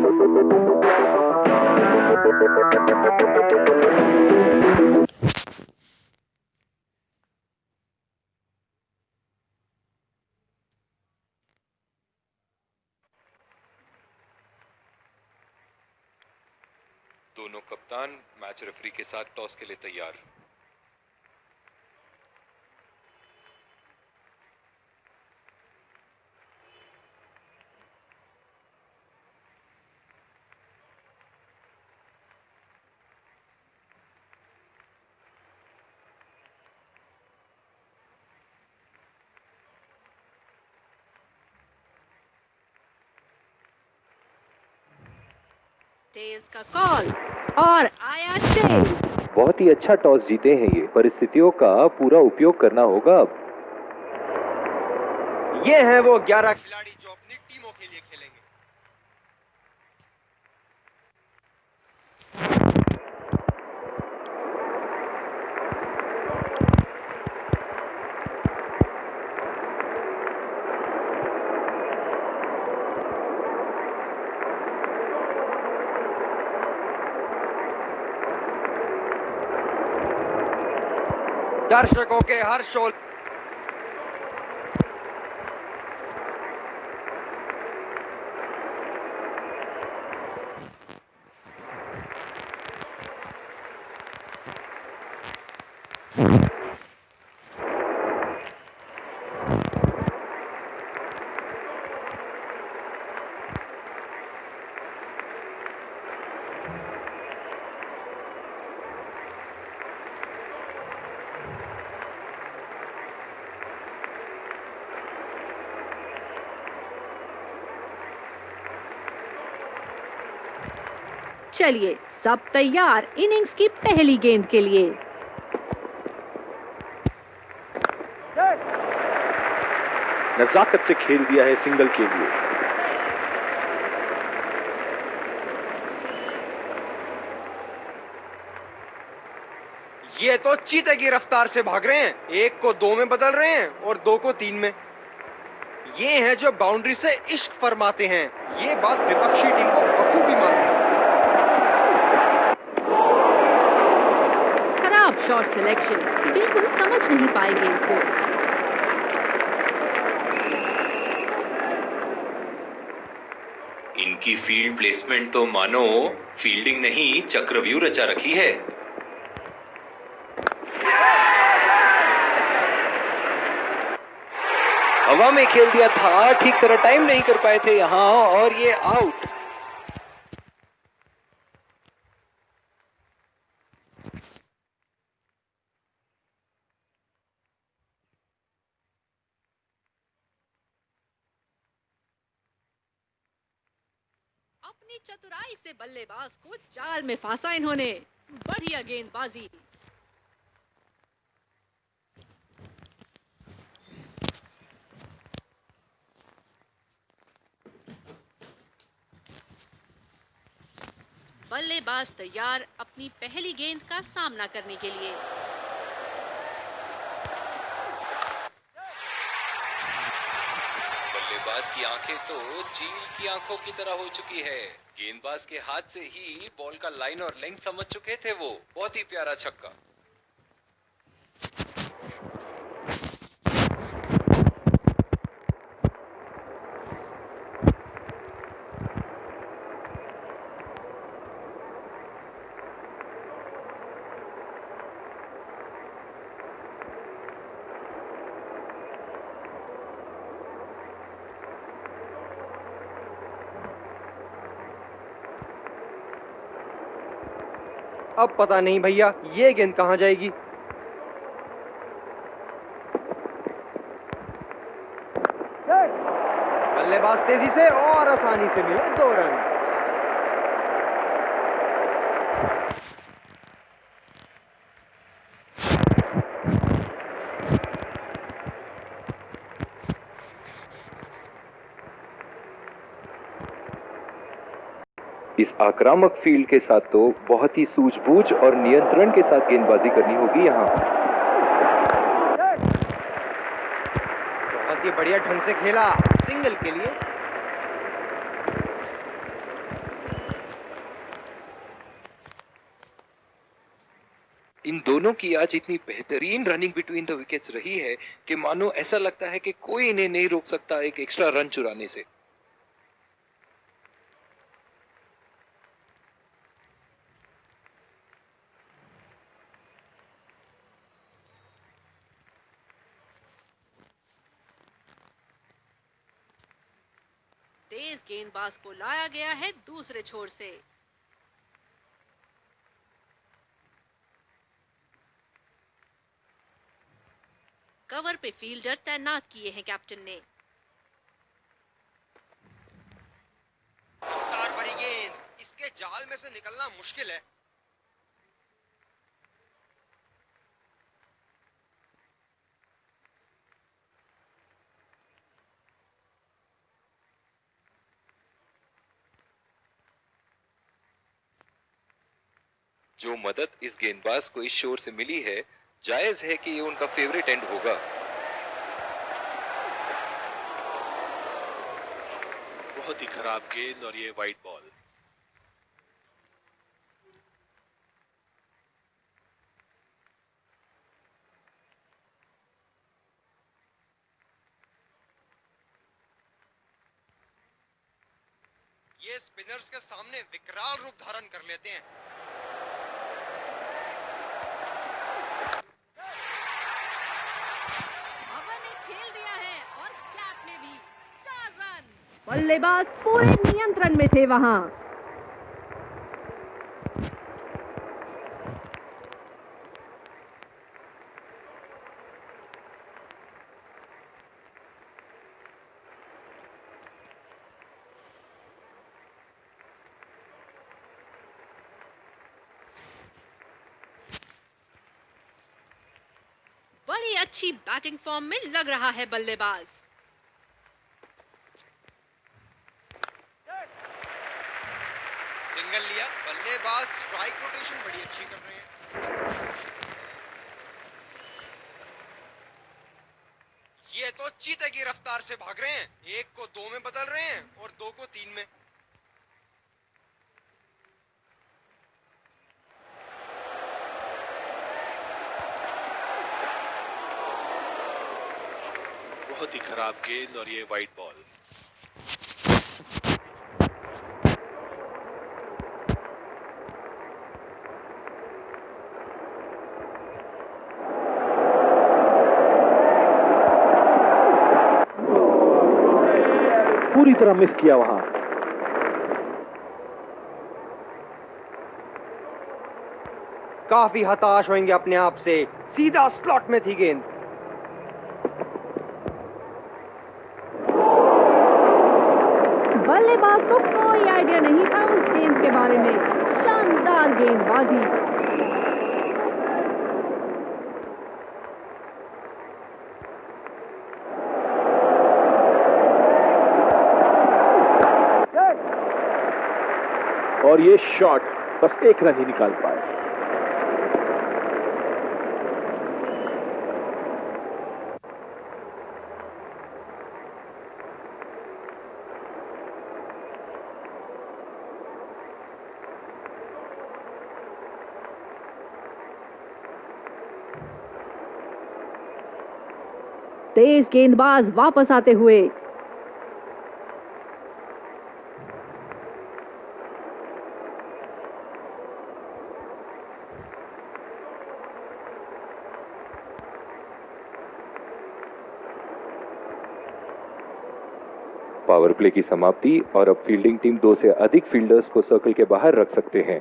दोनों कप्तान match referee के साथ टॉस के लिए तैयार। टेल्स का कॉल और आया टेल्स। बहुत ही अच्छा टॉस जीते हैं ये, परिस्थितियों का पूरा उपयोग करना होगा अब। ये हैं वो 11 खिलाड़ी जो अपनी टीमों के लिए खेलेंगे। दर्शकों के हर्षोल्लास चलिए सब तैयार इनिंग्स की पहली गेंद के लिए। नजाकत से खेल दिया है सिंगल के लिए। ये तो चीते की रफ्तार से भाग रहे हैं, एक को 2 में बदल रहे हैं और 2 को 3 में। ये हैं जो बाउंड्री से इश्क फरमाते हैं। ये बात विपक्षी टीम को बखूबी मालूम है। खराब शॉट सिलेक्शन, बिल्कुल समझ नहीं पाए गेंद को। इनकी फील्ड प्लेसमेंट तो मानो फील्डिंग नहीं चक्रव्यूह रचा रखी है। हवा में खेल दिया था, ठीक तरह टाइम नहीं कर पाए थे यहां और ये आउट। अपनी चतुराई से बल्लेबाज को जाल में फंसा इन्होंने। बढ़िया गेंदबाजी। बल्लेबाज तैयार अपनी पहली गेंद का सामना करने के लिए। बल्लेबाज की आंखें तो चील की आंखों की तरह हो चुकी है। गेंदबाज के हाथ से ही बॉल का लाइन और लेंथ समझ चुके थे वो। बहुत ही प्यारा छक्का। अब पता नहीं भैया ये गेंद कहां जाएगी। बल्लेबाज तेजी से और आसानी से मिले 2 रन। इस आक्रामक फील्ड के साथ तो बहुत ही सूझबूझ और नियंत्रण के साथ गेंदबाजी करनी होगी यहाँ। बहुत ही बढ़िया ढंग से खेला सिंगल के लिए। इन दोनों की आज इतनी बेहतरीन रनिंग बिटवीन द विकेट्स रही है कि मानो ऐसा लगता है कि कोई इन्हें नहीं रोक सकता एक एक्स्ट्रा रन चुराने से। तेज गेंदबाज को लाया गया है दूसरे छोर से। कवर पे फील्डर तैनात किए हैं कैप्टन ने। रफ्तार भरी गेंद, इसके जाल में से निकलना मुश्किल है। जो मदद इस गेंदबाज को इस शोर से मिली है, जायज है कि ये उनका फेवरेट एंड होगा। बहुत ही खराब गेंद और ये वाइड बॉल। ये स्पिनर्स के सामने विकराल रूप धारण कर लेते हैं। हवा ने खेल दिया है और गैप में भी 4 रन। बल्लेबाज पूरे नियंत्रण में थे वहां। बड़ी अच्छी बैटिंग फॉर्म में लग रहा है बल्लेबाज। सिंगल लिया, बल्लेबाज स्ट्राइक रोटेशन बड़ी अच्छी कर रहे हैं। ये तो चीते की रफ्तार से भाग रहे हैं। 1 को 2 में बदल रहे हैं और 2 को 3 में। बहुत ही खराब गेंद और ये वाइड बॉल। पूरी तरह मिस किया वहां। काफी हताश होंगे अपने आप से। सीधा स्लॉट में थी गेंद। बल्लेबाज को कोई आइडिया नहीं था उस गेंद के बारे में। शानदार गेंदबाजी। और ये शॉट बस 1 रन ही निकाल पाए। तेज गेंदबाज वापस आते हुए। पावर प्ले की समाप्ति और अब फील्डिंग टीम 2 से अधिक फील्डर्स को सर्कल के बाहर रख सकते हैं।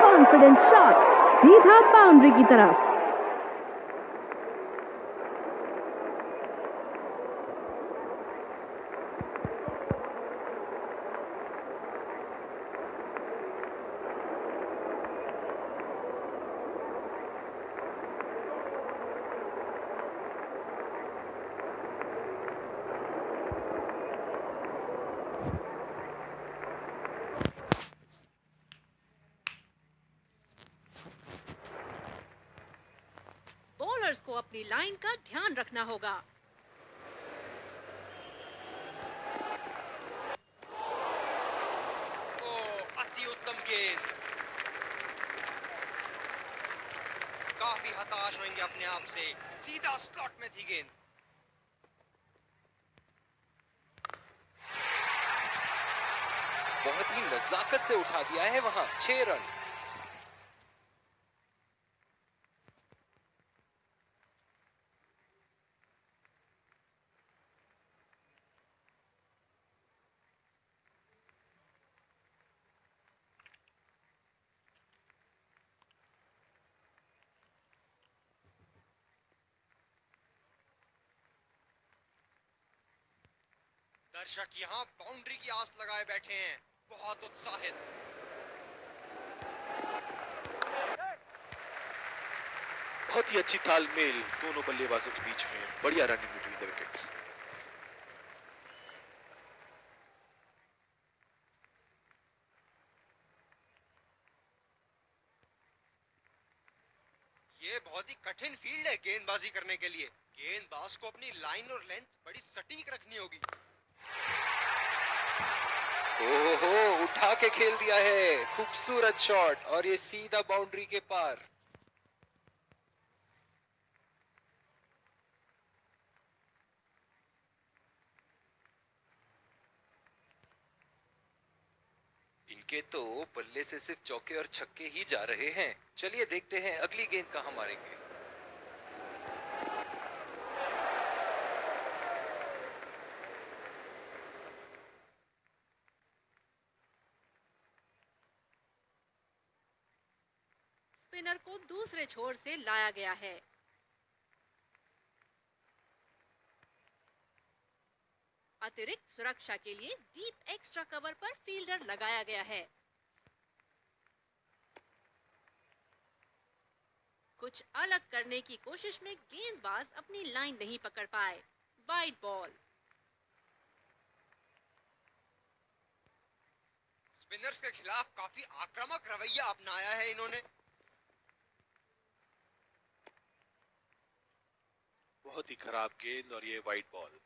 कॉन्फिडेंस शॉट सीधा बाउंड्री की तरफ। बॉलर्स को अपनी लाइन का ध्यान रखना होगा। अति उत्तम काफी हताश होंगे अपने आप से। सीधा स्लॉट में थी गेंद। बहुत ही नजाकत से उठा दिया है वहां। 6 रन। दर्शक यहाँ बाउंड्री की आस लगाए बैठे हैं, बहुत उत्साहित। बहुत ही अच्छी तालमेल दोनों बल्लेबाजों के बीच में। बढ़िया रनिंग बिटवीन द विकेट्स। ये बहुत ही कठिन फील्ड है गेंदबाजी करने के लिए। गेंदबाज को अपनी लाइन और लेंथ बड़ी सटीक रखनी होगी। ओहो, उठा के खेल दिया है। खूबसूरत शॉट और ये सीधा बाउंड्री के पार। इनके तो बल्ले से सिर्फ चौके और छक्के ही जा रहे हैं। चलिए देखते हैं अगली गेंद कहां मारेंगे। स्पिनर को दूसरे छोर से लाया गया है। अतिरिक्त सुरक्षा के लिए डीप एक्स्ट्रा कवर पर फील्डर लगाया गया है। कुछ अलग करने की कोशिश में गेंदबाज अपनी लाइन नहीं पकड़ पाए। Wide ball. स्पिनर्स के खिलाफ काफी आक्रामक रवैया अपनाया है इन्होंने। बहुत ही खराब गेंद और ये वाइड बॉल।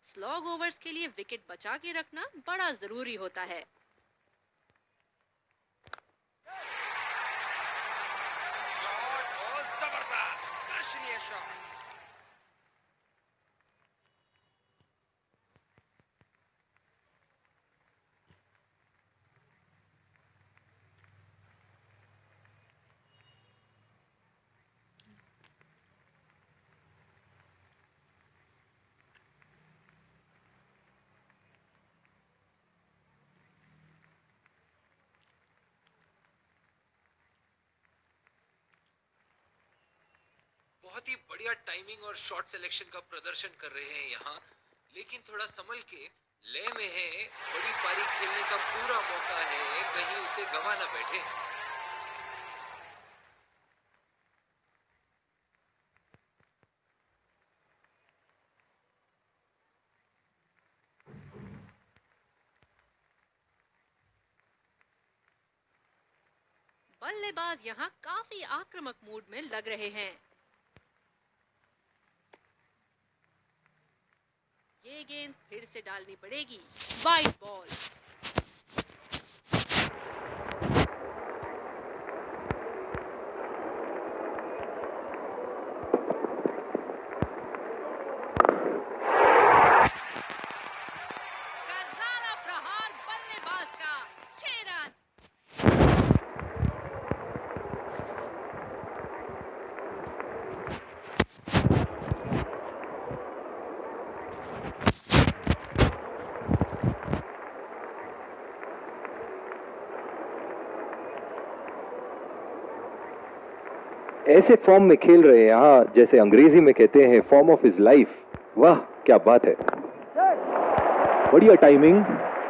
स्लॉग ओवर्स के लिए विकेट बचा के रखना बड़ा जरूरी होता है। शॉट बहुत जबरदस्त, दर्शनीय शॉट। बहुत ही बढ़िया टाइमिंग और शॉट सिलेक्शन का प्रदर्शन कर रहे हैं यहाँ, लेकिन थोड़ा संभल के। लय में है, बड़ी पारी खेलने का पूरा मौका है, कहीं उसे गंवा ना बैठे। बल्लेबाज यहाँ काफी आक्रामक मूड में लग रहे हैं। ये गेंद फिर से डालनी पड़ेगी। Wide ball. करारा प्रहार बल्लेबाज का। 6 रन। ऐसे फॉर्म में खेल रहे हैं यहाँ, जैसे अंग्रेजी में कहते हैं फॉर्म ऑफ हिज लाइफ। वाह क्या बात है। बढ़िया टाइमिंग।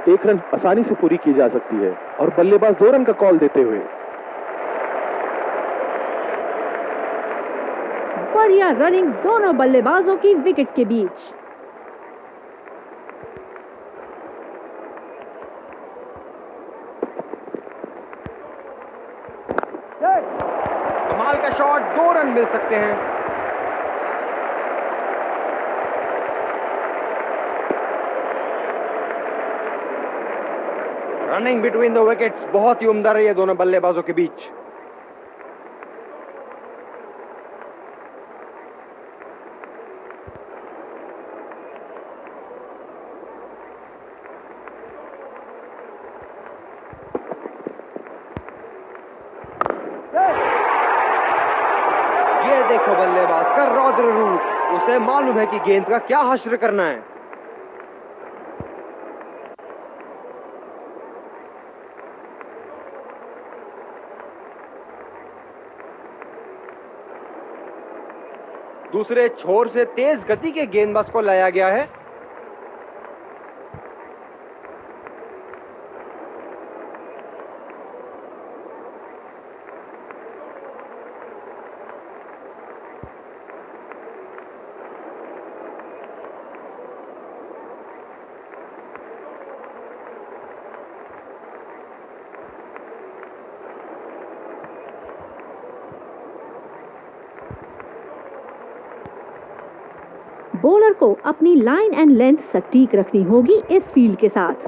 1 रन आसानी से पूरी की जा सकती है और बल्लेबाज 2 रन का कॉल देते हुए। बढ़िया रनिंग दोनों बल्लेबाजों की विकेट के बीच। कमाल का शॉट, 2 रन मिल सकते हैं। रनिंग बिटवीन द विकेट्स बहुत ही उम्दा रही है दोनों बल्लेबाजों के बीच। ये देखो बल्लेबाज का रौद्र रूप, उसे मालूम है कि गेंद का क्या हश्र करना है। दूसरे छोर से तेज गति के गेंदबाज को लाया गया है। बॉलर को अपनी लाइन एंड लेंथ सटीक रखनी होगी इस फील्ड के साथ।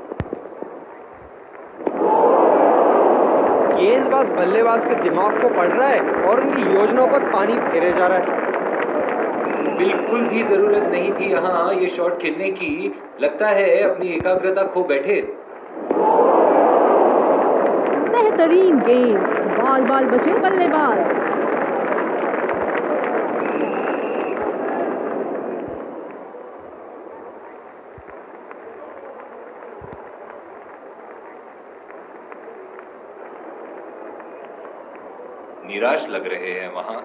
गेंदबाज बल्लेबाज के दिमाग को पढ़ रहा है और उनकी योजनाओं पर पानी फेरे जा रहा है। बिल्कुल भी जरूरत नहीं थी यहाँ ये शॉट खेलने की। लगता है अपनी एकाग्रता खो बैठे। बेहतरीन गेंद, बाल बाल बचे बल्लेबाज। निराश लग रहे हैं वहां।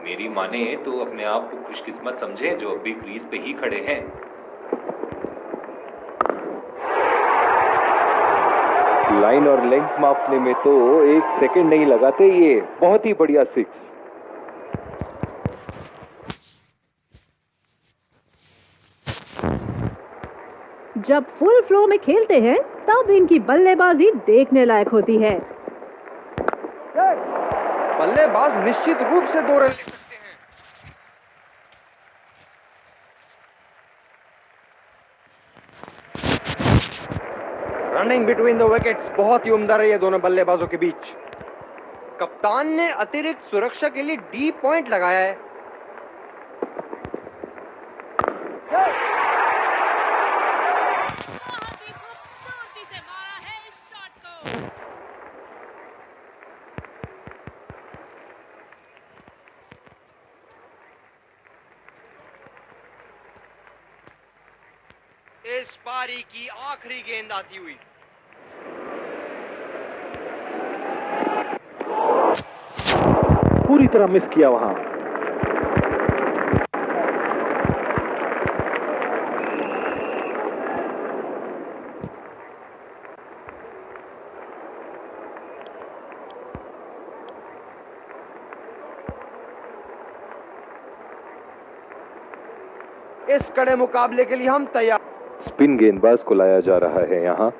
मेरी माने तो अपने आप को खुशकिस्मत समझे जो अभी क्रीज पे ही खड़े हैं। लाइन और लेंथ मापने में तो 1 सेकंड नहीं लगाते ये। बहुत ही बढ़िया 6। जब फुल फ्लो में खेलते हैं तब इनकी बल्लेबाजी देखने लायक होती है। बल्लेबाज निश्चित रूप से 2 रन ले सकते हैं। रनिंग बिटवीन द विकेट्स बहुत ही उम्दा रही है दोनों बल्लेबाजों के बीच। कप्तान ने अतिरिक्त सुरक्षा के लिए डी पॉइंट लगाया है। इस पारी की आखिरी गेंद आती हुई। पूरी तरह मिस किया वहां। इस कड़े मुकाबले के लिए हम तैयार। स्पिन गेंदबाज को लाया जा रहा है यहां।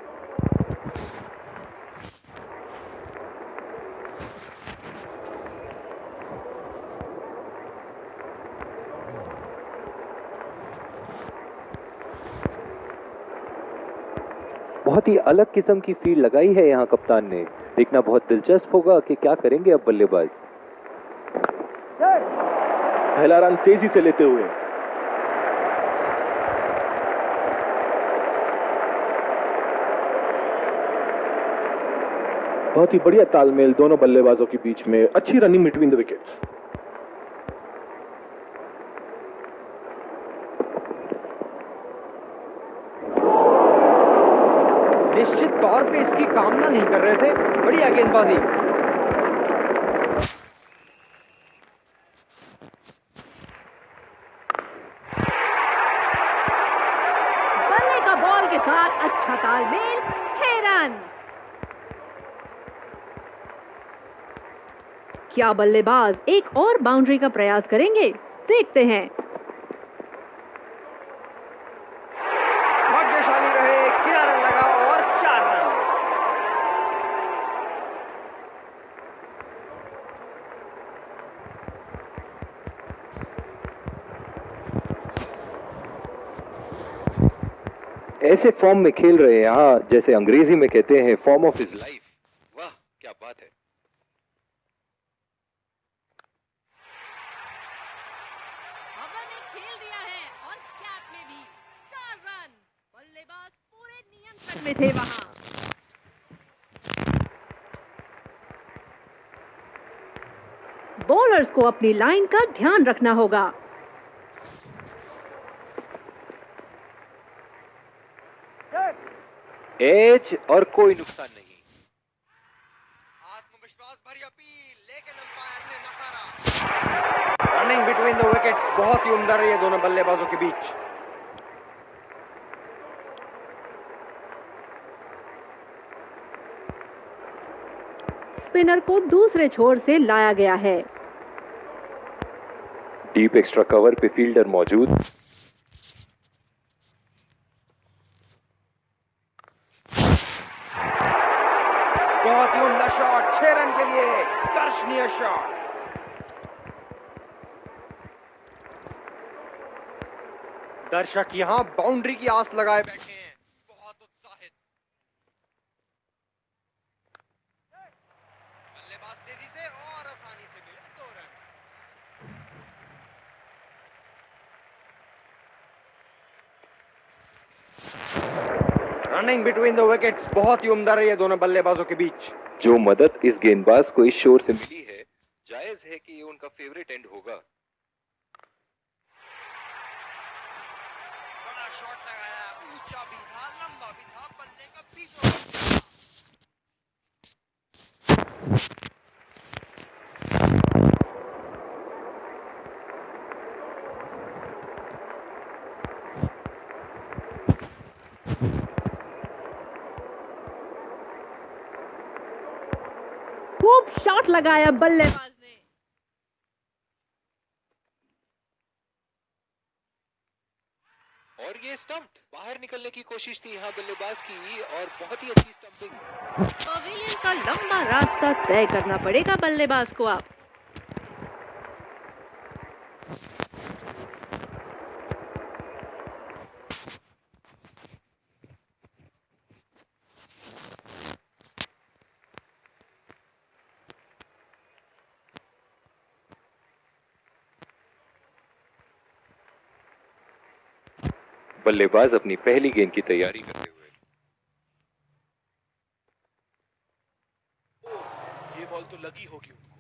बहुत ही अलग किस्म की फील्ड लगाई है यहां कप्तान ने। देखना बहुत दिलचस्प होगा कि क्या करेंगे अब बल्लेबाज। पहला रन तेजी से लेते हुए। बहुत ही बढ़िया तालमेल दोनों बल्लेबाजों के बीच में। अच्छी रनिंग बिटवीन द विकेट्स। निश्चित तौर पे इसकी कामना नहीं कर रहे थे। बढ़िया गेंदबाजी। बल्ले का बॉल के साथ अच्छा तालमेल, 6 रन। क्या बल्लेबाज एक और बाउंड्री का प्रयास करेंगे? देखते हैं। भाग्यशाली रहे, किनारा लगा और 4 रन। ऐसे फॉर्म में खेल रहे हैं यहाँ जैसे अंग्रेजी में कहते हैं फॉर्म ऑफ हिज लाइफ। वाह क्या बात है। हवा में खेल दिया है और कैप में भी 4 रन। बल्लेबाज पूरे नियंत्रण में थे वहां। बॉलर्स को अपनी लाइन का ध्यान रखना होगा। एज और कोई नुकसान नहीं। आत्मविश्वास भरी अपील, लेकिन अंपायर ने नकारा। रनिंग बिटवीन द विकेट्स बहुत ही उम्दा रही है दोनों बल्लेबाजों के बीच। स्पिनर को दूसरे छोर से लाया गया है। डीप एक्स्ट्रा कवर पे फील्डर मौजूद। बहुत ही उम्दा शॉट, 6 रन के लिए दर्शनीय शॉट। दर्शक यहां बाउंड्री की आस लगाए बैठे हैं, बहुत उत्साहित। बल्लेबाज तेजी से और आसानी से मिले 2 run. Running between the wickets बहुत ही उम्दा रही है दोनों बल्लेबाजों के बीच। जो मदद इस गेंदबाज को इस शोर से मिली है, जायज है कि ये उनका फेवरेट एंड होगा। बड़ा शॉट लगाया, ऊंचा भी था, लंबा भी था, बल्ले का बीचों बीच। खूब शॉट लगाया बल्लेबाज ने। और ये स्टंप्ड, बाहर निकलने की कोशिश थी यहाँ बल्लेबाज की और बहुत ही अच्छी स्टंपिंग। पवेलियन का लंबा रास्ता तय करना पड़ेगा बल्लेबाज को अब। बल्लेबाज अपनी पहली गेंद की तैयारी करते हुए। ये बॉल तो लगी होगी उनको।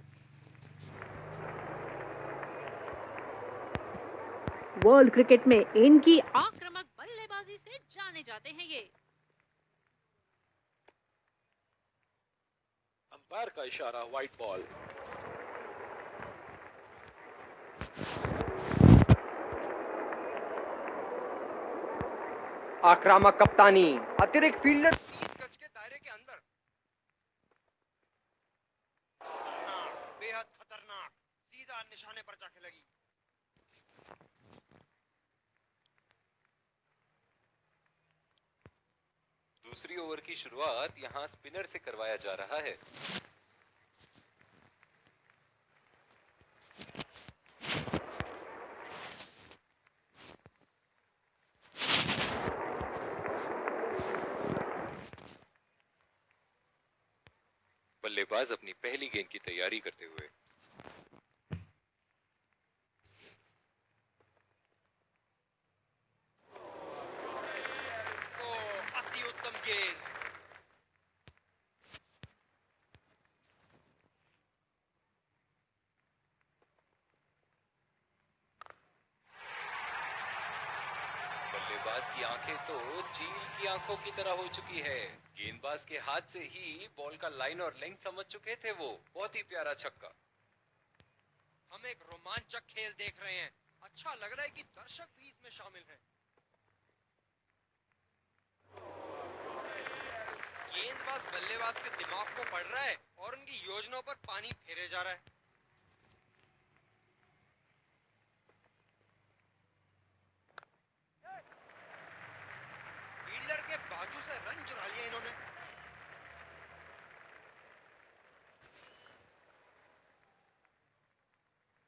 वर्ल्ड क्रिकेट में इनकी आक्रामक बल्लेबाजी से जाने जाते हैं ये। अंपायर का इशारा, वाइड बॉल। आक्रामक कप्तानी, अतिरिक्त फील्डर 30 गज के दायरे के अंदर। बेहद खतरनाक, सीधा निशाने पर जाके लगी। दूसरी ओवर की शुरुआत यहां स्पिनर से करवाया जा रहा है। बल्लेबाज अपनी पहली गेंद की तैयारी करते हुए। अति उत्तम गेंद। बल्लेबाज की आंखें तो चील की आंखों की तरह हो चुकी है। गेंदबाज के हाथ से ही बॉल का लाइन और लेंथ समझ चुके थे वो। बहुत ही प्यारा छक्का। हम एक रोमांचक खेल देख रहे हैं। अच्छा लग रहा है कि दर्शक भी इसमें शामिल हैं। गेंदबाज बल्लेबाज के दिमाग को पढ़ रहा है और उनकी योजनाओं पर पानी फेरे जा रहा है। फील्डर के बाजू से रन चुरा लिया इन्होंने।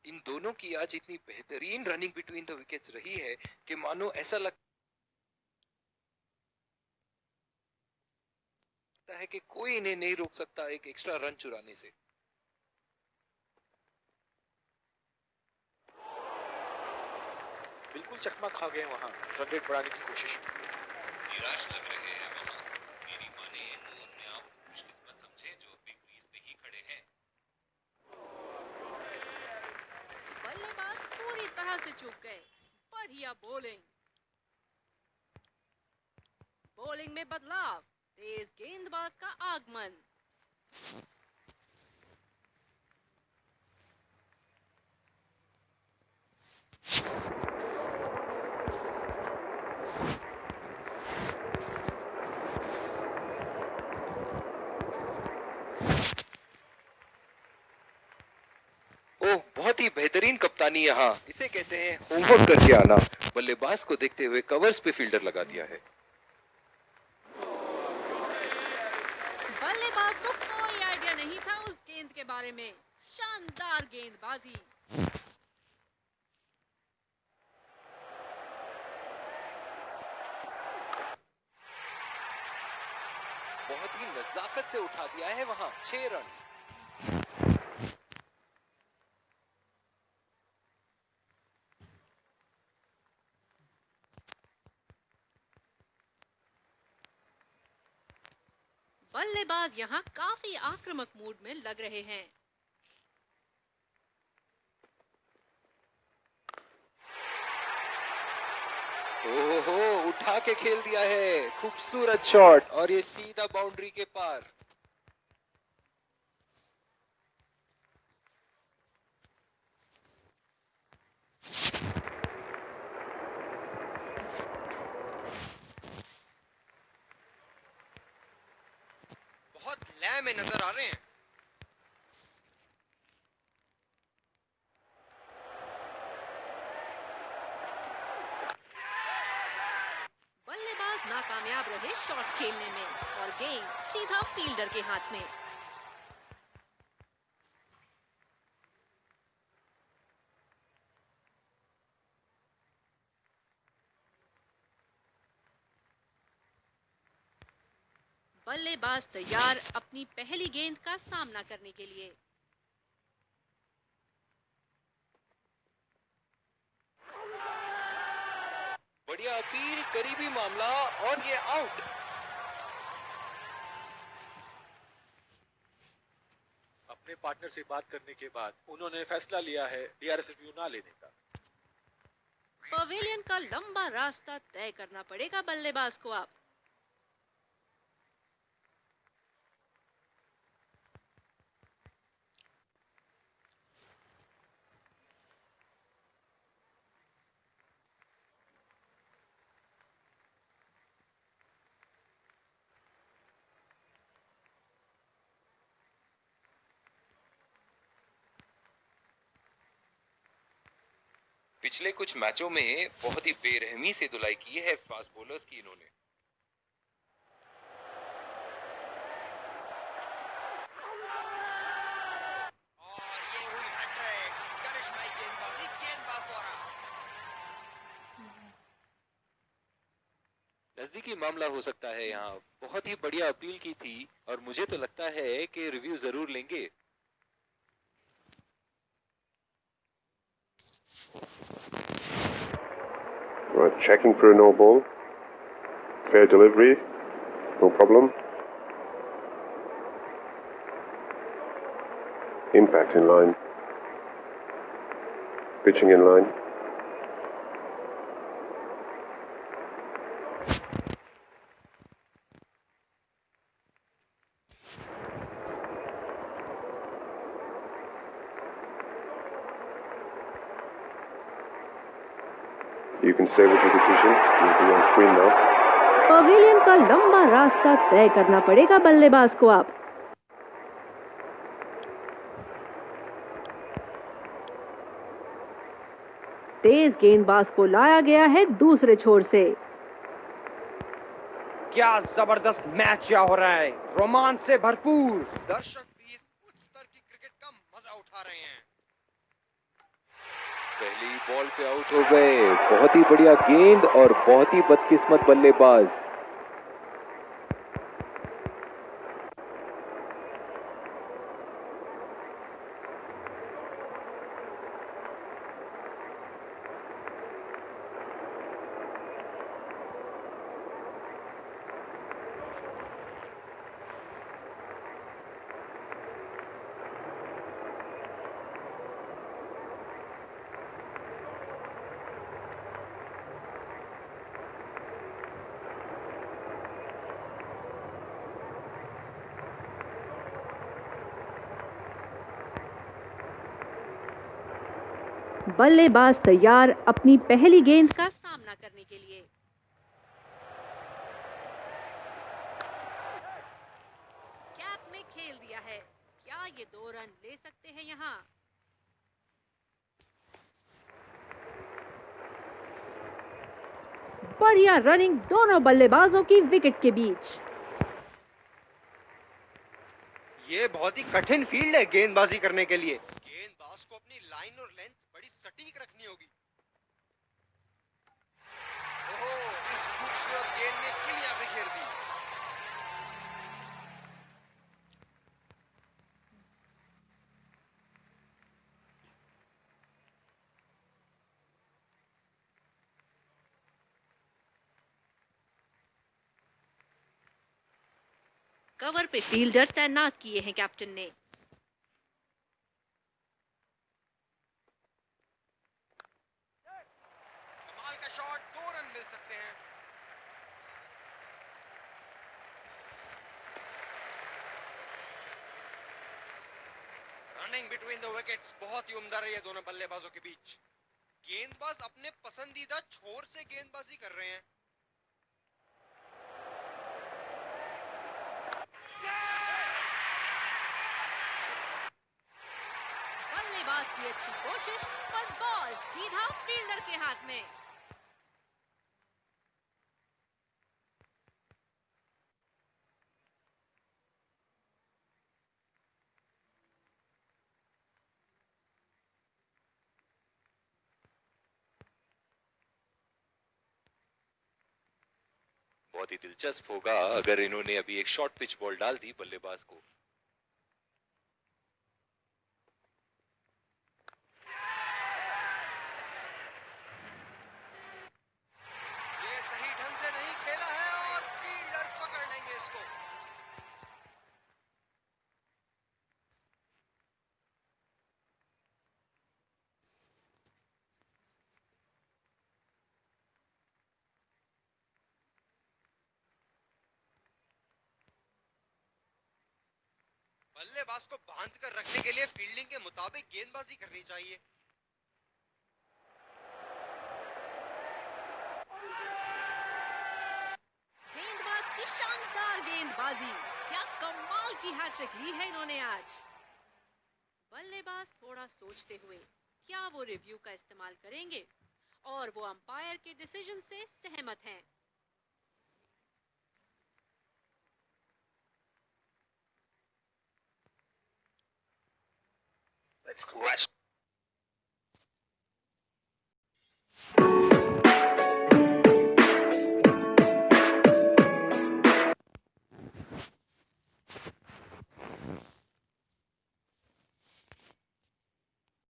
इन दोनों की आज इतनी बेहतरीन रनिंग बिटवीन द विकेट्स रही है कि मानो ऐसा लग लगता है कि कोई इन्हें नहीं रोक सकता एक एक्स्ट्रा रन चुराने से। बिल्कुल चकमा खा गए वहां, रन रेट बढ़ाने की कोशिश। निराश लग रहे हैं वहां। मेरी माने तो अपने आप को खुशकिस्मत समझे जो बिग क्रीज पे ही खड़े हैं। बल्लेबाज पूरी तरह से चूक गए। बढ़िया बॉलिंग। बॉलिंग में बदलाव। तेज गेंदबाज का आगमन। ओह, बहुत ही बेहतरीन कप्तानी यहाँ। इसे कहते हैं होमवर्क करके आना। बल्लेबाज को देखते हुए कवर्स पे फील्डर लगा दिया है। बल्लेबाज को कोई आइडिया नहीं था उस गेंद के बारे में। शानदार गेंदबाजी। बहुत ही नजाकत से उठा दिया है वहां। 6 रन। बल्लेबाज यहाँ काफी आक्रामक मूड में लग रहे हैं। ओहो, उठा के खेल दिया है। खूबसूरत शॉट और ये सीधा बाउंड्री के पार। बहुत लय में नजर आ रहे हैं। बल्लेबाज नाकामयाब रहे शॉट खेलने में और गेंद सीधा फील्डर के हाथ में। बल्लेबाज तैयार अपनी पहली गेंद का सामना करने के लिए। बढ़िया अपील, करीबी मामला और ये आउट। अपने पार्टनर से बात करने के बाद उन्होंने फैसला लिया है डीआरएस रिव्यू ना लेने का। पवेलियन का लंबा रास्ता तय करना पड़ेगा बल्लेबाज को अब। पिछले कुछ मैचों में बहुत ही बेरहमी से धुलाई की है फास्ट बॉलर्स की इन्होंने। और ये हुई हैट्रिक। करिश्माई गेंदबाजी गेंदबाज द्वारा। नजदीकी मामला हो सकता है यहाँ। बहुत ही बढ़िया अपील की थी और मुझे तो लगता है कि रिव्यू जरूर लेंगे। Right, checking for a no ball. Fair delivery, no problem. Impact in line. Pitching in line. You can stay with your decision. You'll be on screen now. Pavilion का लंबा रास्ता तय करना पड़ेगा बल्लेबाज को अब। तेज गेंदबाज को लाया गया है दूसरे छोर से। क्या जबरदस्त मैच यहाँ हो रहा है, रोमांच से भरपूर। दर्शक भी इस उच्च स्तर की क्रिकेट का मजा उठा रहे हैं। पहली बॉल पे आउट हो गए। बहुत ही बढ़िया गेंद और बहुत ही बदकिस्मत बल्लेबाज। बल्लेबाज तैयार अपनी पहली गेंद का सामना करने के लिए। कैप में खेल दिया है। क्या ये 2 रन ले सकते हैं यहाँ? बढ़िया रनिंग दोनों बल्लेबाजों की विकेट के बीच। ये बहुत ही कठिन फील्ड है गेंदबाजी करने के लिए। गेंदबाज को अपनी लाइन और लेंथ बड़ी सटीक रखनी होगी। ओहो, इस खूबसूरत गेंद ने किलियां बिखेर दी। कवर पे फील्डर तैनात किए हैं कैप्टन ने। कमाल का शॉट, 2 रन मिल सकते हैं। रनिंग बिटवीन द विकेट्स बहुत ही उम्दा रही है दोनों बल्लेबाजों के बीच। गेंदबाज अपने पसंदीदा छोर से गेंदबाजी कर रहे हैं। बल्लेबाज की अच्छी कोशिश पर बॉल सीधा फील्डर के हाथ में। बहुत ही दिलचस्प होगा अगर इन्होंने अभी एक शॉर्ट पिच बॉल डाल दी बल्लेबाज को। ये सही ढंग से नहीं खेला है और फील्डर पकड़ लेंगे इसको। बल्लेबाज को बांध कर रखने के लिए फील्डिंग के मुताबिक गेंदबाजी करनी चाहिए। गेंदबाज की शानदार गेंदबाजी। क्या कमाल की हैट्रिक ली है इन्होंने आज। बल्लेबाज थोड़ा सोचते हुए क्या वो रिव्यू का इस्तेमाल करेंगे और वो अंपायर के डिसीजन से सहमत हैं। Let's crash.